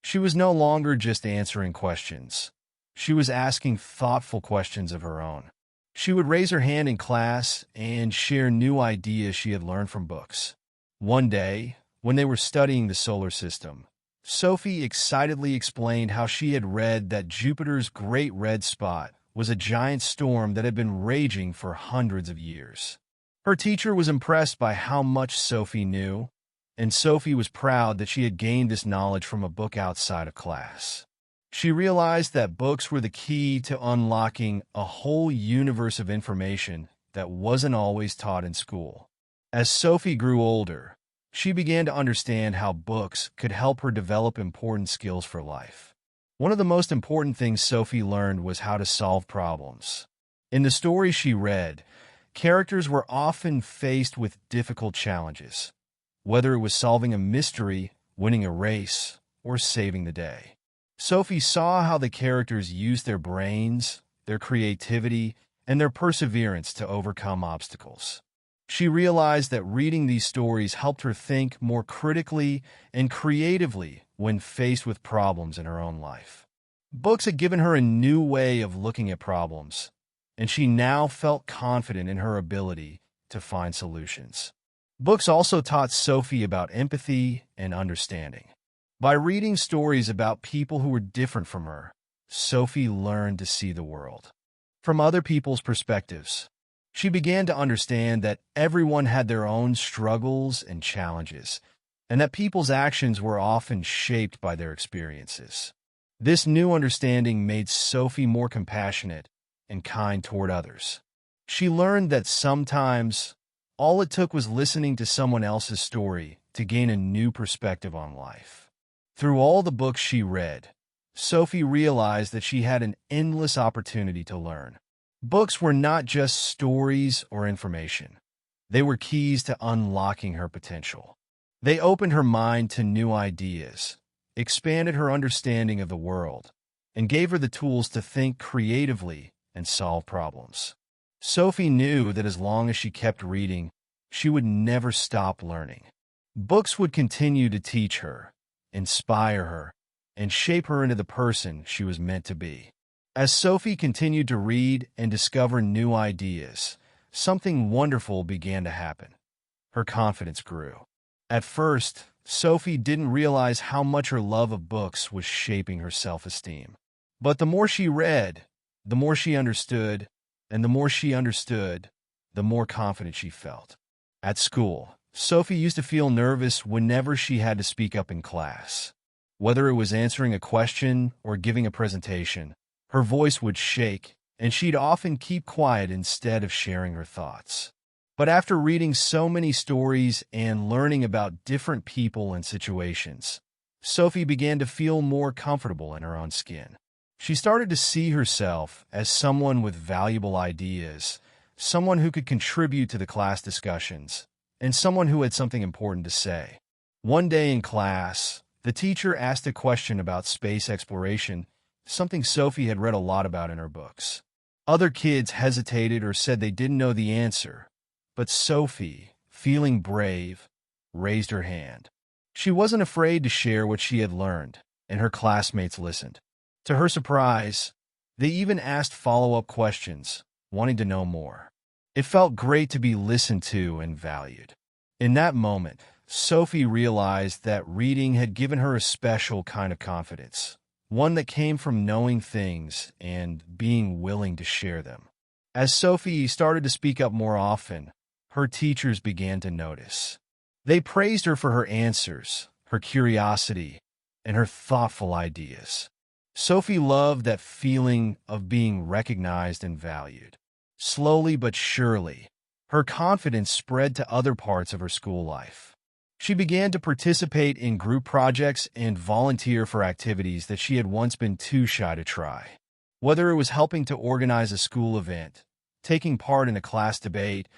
Speaker 1: She was no longer just answering questions. She was asking thoughtful questions of her own. She would raise her hand in class and share new ideas she had learned from books. One day, when they were studying the solar system, Sophie excitedly explained how she had read that Jupiter's Great Red Spot was a giant storm that had been raging for hundreds of years. Her teacher was impressed by how much Sophie knew, and Sophie was proud that she had gained this knowledge from a book outside of class. She realized that books were the key to unlocking a whole universe of information that wasn't always taught in school. As Sophie grew older, she began to understand how books could help her develop important skills for life. One of the most important things Sophie learned was how to solve problems. In the stories she read, characters were often faced with difficult challenges, whether it was solving a mystery, winning a race, or saving the day. Sophie saw how the characters used their brains, their creativity, and their perseverance to overcome obstacles. She realized that reading these stories helped her think more critically and creatively when faced with problems in her own life. Books had given her a new way of looking at problems, and she now felt confident in her ability to find solutions. Books also taught Sophie about empathy and understanding. By reading stories about people who were different from her, Sophie learned to see the world from other people's perspectives. She began to understand that everyone had their own struggles and challenges, and that people's actions were often shaped by their experiences. This new understanding made Sophie more compassionate and kind toward others. She learned that sometimes all it took was listening to someone else's story to gain a new perspective on life. Through all the books she read, Sophie realized that she had an endless opportunity to learn. Books were not just stories or information. They were keys to unlocking her potential. They opened her mind to new ideas, expanded her understanding of the world, and gave her the tools to think creatively and solve problems. Sophie knew that as long as she kept reading, she would never stop learning. Books would continue to teach her, inspire her, and shape her into the person she was meant to be. As Sophie continued to read and discover new ideas, something wonderful began to happen. Her confidence grew. At first, Sophie didn't realize how much her love of books was shaping her self-esteem. But the more she read, the more she understood, and the more she understood, the more confident she felt. At school, Sophie used to feel nervous whenever she had to speak up in class. Whether it was answering a question or giving a presentation, her voice would shake, and she'd often keep quiet instead of sharing her thoughts. But after reading so many stories and learning about different people and situations, Sophie began to feel more comfortable in her own skin. She started to see herself as someone with valuable ideas, someone who could contribute to the class discussions, and someone who had something important to say. One day in class, the teacher asked a question about space exploration, something Sophie had read a lot about in her books. Other kids hesitated or said they didn't know the answer, but Sophie, feeling brave, raised her hand. She wasn't afraid to share what she had learned, and her classmates listened. To her surprise, they even asked follow-up questions, wanting to know more. It felt great to be listened to and valued. In that moment, Sophie realized that reading had given her a special kind of confidence, one that came from knowing things and being willing to share them. As Sophie started to speak up more often, her teachers began to notice. They praised her for her answers, her curiosity, and her thoughtful ideas. Sophie loved that feeling of being recognized and valued. Slowly but surely, her confidence spread to other parts of her school life. She began to participate in group projects and volunteer for activities that she had once been too shy to try. Whether it was helping to organize a school event, taking part in a class debate,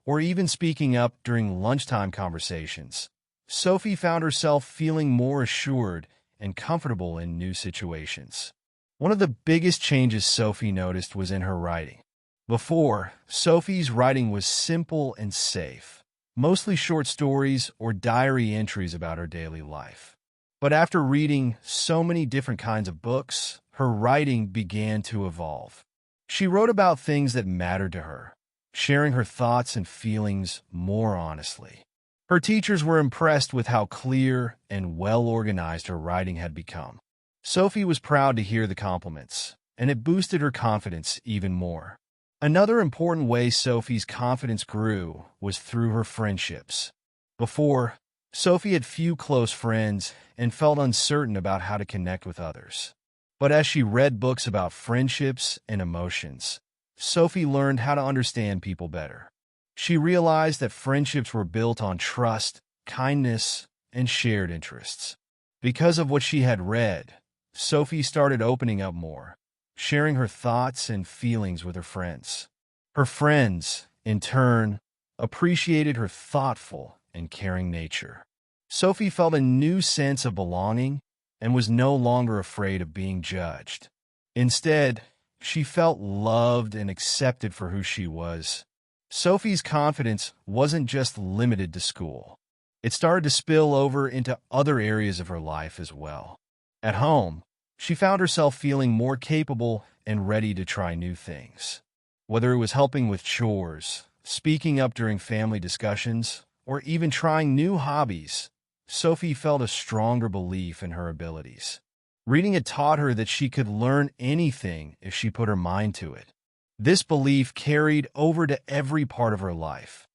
Speaker 1: or even speaking up during lunchtime conversations, Sophie found herself feeling more assured and comfortable in new situations. One of the biggest changes Sophie noticed was in her writing. Before, Sophie's writing was simple and safe, mostly short stories or diary entries about her daily life. But after reading so many different kinds of books, her writing began to evolve. She wrote about things that mattered to her, sharing her thoughts and feelings more honestly. Her teachers were impressed with how clear and well-organized her writing had become. Sophie was proud to hear the compliments, and it boosted her confidence even more. Another important way Sophie's confidence grew was through her friendships. Before, Sophie had few close friends and felt uncertain about how to connect with others. But as she read books about friendships and emotions, Sophie learned how to understand people better. She realized that friendships were built on trust, kindness, and shared interests. Because of what she had read, Sophie started opening up more, sharing her thoughts and feelings with her friends. Her friends, in turn, appreciated her thoughtful and caring nature. Sophie felt a new sense of belonging and was no longer afraid of being judged. Instead, she felt loved and accepted for who she was. Sophie's confidence wasn't just limited to school. It started to spill over into other areas of her life as well. At home, she found herself feeling more capable and ready to try new things. Whether it was helping with chores, speaking up during family discussions, or even trying new hobbies, Sophie felt a stronger belief in her abilities. Reading had taught her that she could learn anything if she put her mind to it. This belief carried over to every part of her life,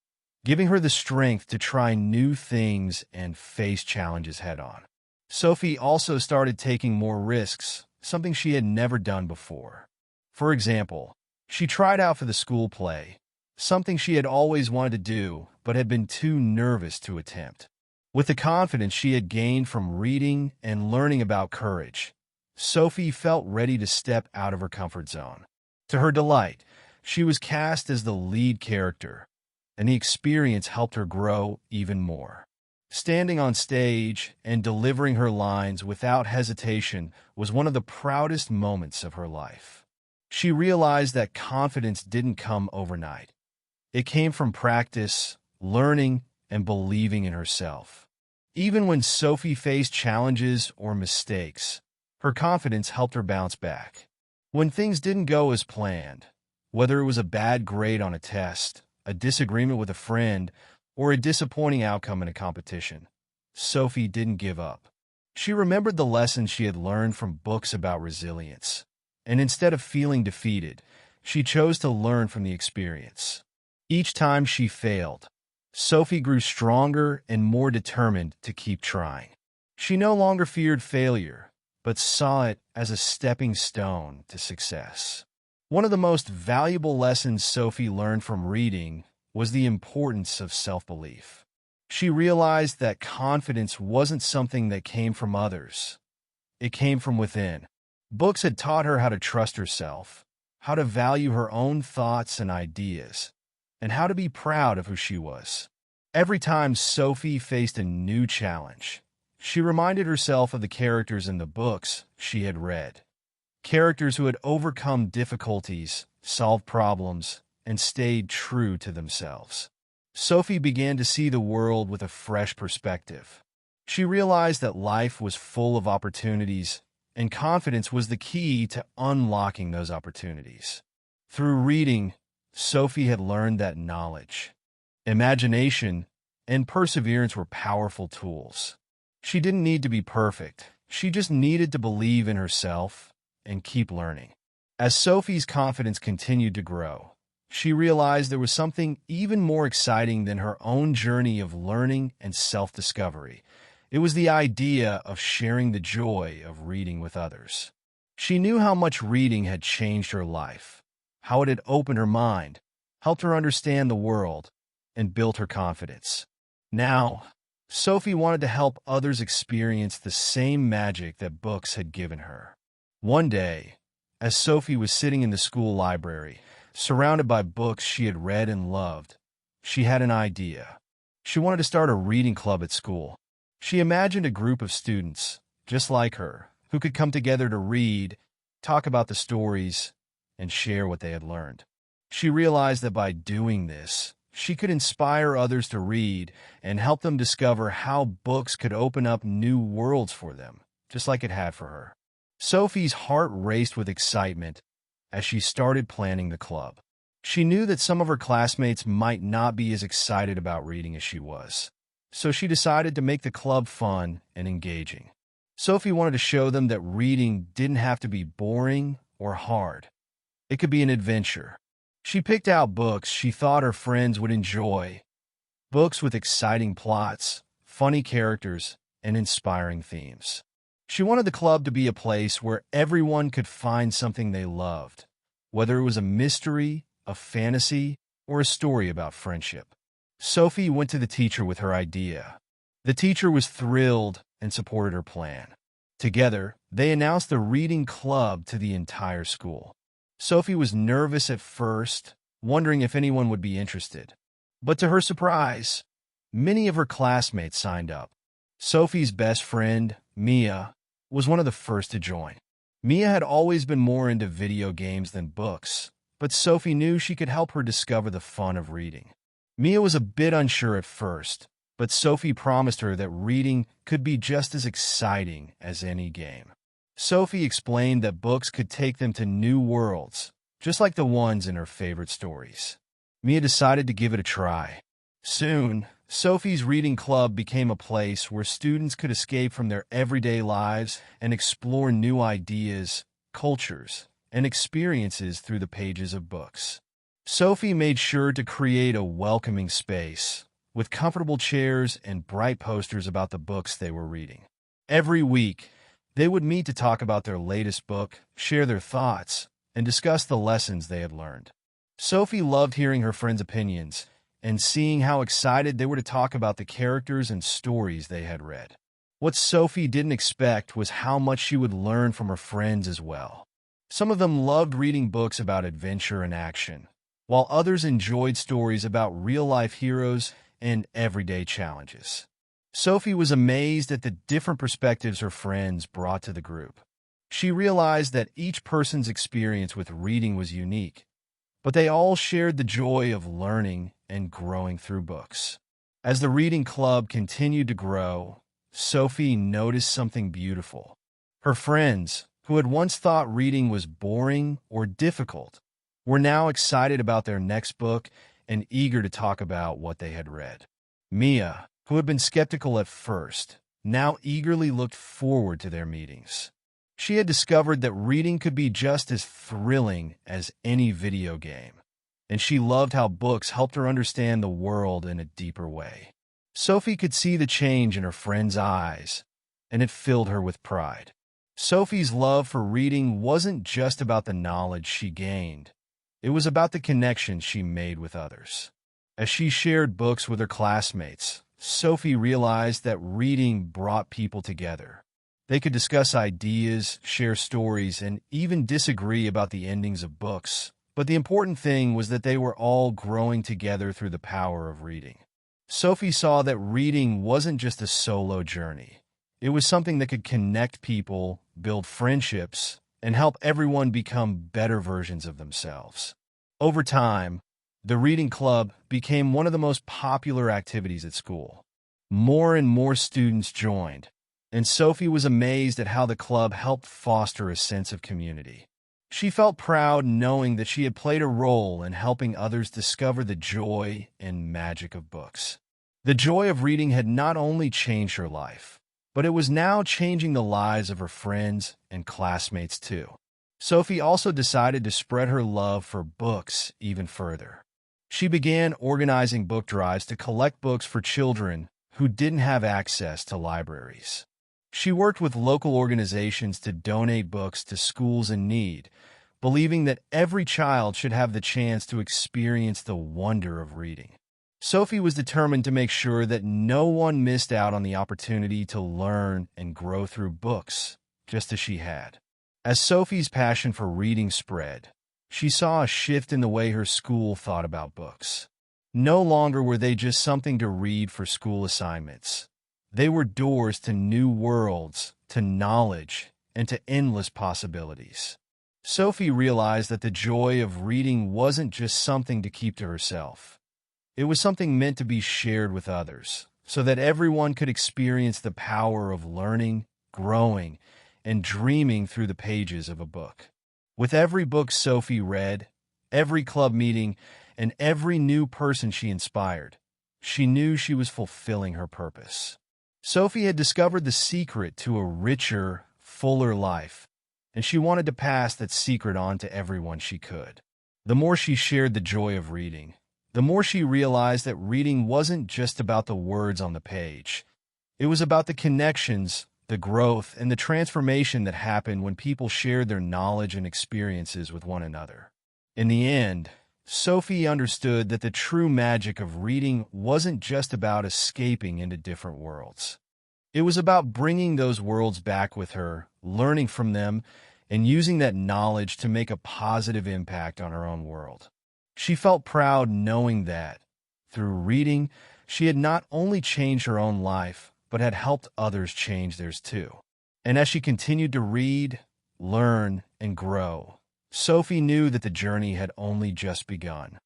Speaker 1: giving her the strength to try new things and face challenges head-on. Sophie also started taking more risks, something she had never done before. For example, she tried out for the school play, something she had always wanted to do but had been too nervous to attempt. With the confidence she had gained from reading and learning about courage, Sophie felt ready to step out of her comfort zone. To her delight, she was cast as the lead character, and the experience helped her grow even more. Standing on stage and delivering her lines without hesitation was one of the proudest moments of her life. She realized that confidence didn't come overnight. It came from practice, learning, and believing in herself. Even when Sophie faced challenges or mistakes, her confidence helped her bounce back. When things didn't go as planned, whether it was a bad grade on a test, a disagreement with a friend, or a disappointing outcome in a competition, Sophie didn't give up. She remembered the lessons she had learned from books about resilience, and instead of feeling defeated, she chose to learn from the experience. Each time she failed, Sophie grew stronger and more determined to keep trying. She no longer feared failure, but saw it as a stepping stone to success. One of the most valuable lessons Sophie learned from reading was the importance of self-belief. She realized that confidence wasn't something that came from others. It came from within. Books had taught her how to trust herself, how to value her own thoughts and ideas, and how to be proud of who she was. Every time Sophie faced a new challenge, she reminded herself of the characters in the books she had read. Characters who had overcome difficulties, solved problems, and stayed true to themselves. Sophie began to see the world with a fresh perspective. She realized that life was full of opportunities, and confidence was the key to unlocking those opportunities. Through reading, Sophie had learned that knowledge, imagination, and perseverance were powerful tools. She didn't need to be perfect. She just needed to believe in herself and keep learning. As Sophie's confidence continued to grow, she realized there was something even more exciting than her own journey of learning and self-discovery. It was the idea of sharing the joy of reading with others. She knew how much reading had changed her life, how it had opened her mind, helped her understand the world, and built her confidence. Now, Sophie wanted to help others experience the same magic that books had given her. One day, as Sophie was sitting in the school library, surrounded by books she had read and loved, she had an idea. She wanted to start a reading club at school. She imagined a group of students, just like her, who could come together to read, talk about the stories, and share what they had learned. She realized that by doing this, she could inspire others to read and help them discover how books could open up new worlds for them, just like it had for her. Sophie's heart raced with excitement as she started planning the club. She knew that some of her classmates might not be as excited about reading as she was, so she decided to make the club fun and engaging. Sophie wanted to show them that reading didn't have to be boring or hard. It could be an adventure. She picked out books she thought her friends would enjoy, books with exciting plots, funny characters, and inspiring themes. She wanted the club to be a place where everyone could find something they loved, whether it was a mystery, a fantasy, or a story about friendship. Sophie went to the teacher with her idea. The teacher was thrilled and supported her plan. Together, they announced the reading club to the entire school. Sophie was nervous at first, wondering if anyone would be interested. But to her surprise, many of her classmates signed up. Sophie's best friend, Mia, was one of the first to join. Mia had always been more into video games than books, but Sophie knew she could help her discover the fun of reading. Mia was a bit unsure at first, but Sophie promised her that reading could be just as exciting as any game. Sophie explained that books could take them to new worlds, just like the ones in her favorite stories. Mia decided to give it a try. Soon, Sophie's reading club became a place where students could escape from their everyday lives and explore new ideas, cultures, and experiences through the pages of books. Sophie made sure to create a welcoming space, with comfortable chairs and bright posters about the books they were reading. Every week, they would meet to talk about their latest book, share their thoughts, and discuss the lessons they had learned. Sophie loved hearing her friends' opinions and seeing how excited they were to talk about the characters and stories they had read. What Sophie didn't expect was how much she would learn from her friends as well. Some of them loved reading books about adventure and action, while others enjoyed stories about real-life heroes and everyday challenges. Sophie was amazed at the different perspectives her friends brought to the group. She realized that each person's experience with reading was unique, but they all shared the joy of learning and growing through books. As the reading club continued to grow, Sophie noticed something beautiful. Her friends, who had once thought reading was boring or difficult, were now excited about their next book and eager to talk about what they had read. Mia, who had been skeptical at first, now eagerly looked forward to their meetings. She had discovered that reading could be just as thrilling as any video game. and she loved how books helped her understand the world in a deeper way. Sophie could see the change in her friend's eyes, and it filled her with pride. Sophie's love for reading wasn't just about the knowledge she gained. It was about the connections she made with others. As she shared books with her classmates, Sophie realized that reading brought people together. They could discuss ideas, share stories, and even disagree about the endings of books. But the important thing was that they were all growing together through the power of reading. Sophie saw that reading wasn't just a solo journey. It was something that could connect people, build friendships, and help everyone become better versions of themselves. Over time, the reading club became one of the most popular activities at school. More and more students joined, and Sophie was amazed at how the club helped foster a sense of community. She felt proud knowing that she had played a role in helping others discover the joy and magic of books. The joy of reading had not only changed her life, but it was now changing the lives of her friends and classmates too. Sophie also decided to spread her love for books even further. She began organizing book drives to collect books for children who didn't have access to libraries. She worked with local organizations to donate books to schools in need, believing that every child should have the chance to experience the wonder of reading. Sophie was determined to make sure that no one missed out on the opportunity to learn and grow through books, just as she had. As Sophie's passion for reading spread, she saw a shift in the way her school thought about books. No longer were they just something to read for school assignments. They were doors to new worlds, to knowledge, and to endless possibilities. Sophie realized that the joy of reading wasn't just something to keep to herself. It was something meant to be shared with others, so that everyone could experience the power of learning, growing, and dreaming through the pages of a book. With every book Sophie read, every club meeting, and every new person she inspired, she knew she was fulfilling her purpose. Sophie had discovered the secret to a richer, fuller life, and she wanted to pass that secret on to everyone she could. The more she shared the joy of reading, the more she realized that reading wasn't just about the words on the page. It was about the connections, the growth, and the transformation that happened when people shared their knowledge and experiences with one another. In the end, Sophie understood that the true magic of reading wasn't just about escaping into different worlds. It was about bringing those worlds back with her, learning from them, and using that knowledge to make a positive impact on her own world. She felt proud knowing that, through reading, she had not only changed her own life, but had helped others change theirs too. And as she continued to read, learn, and grow, Sophie knew that the journey had only just begun.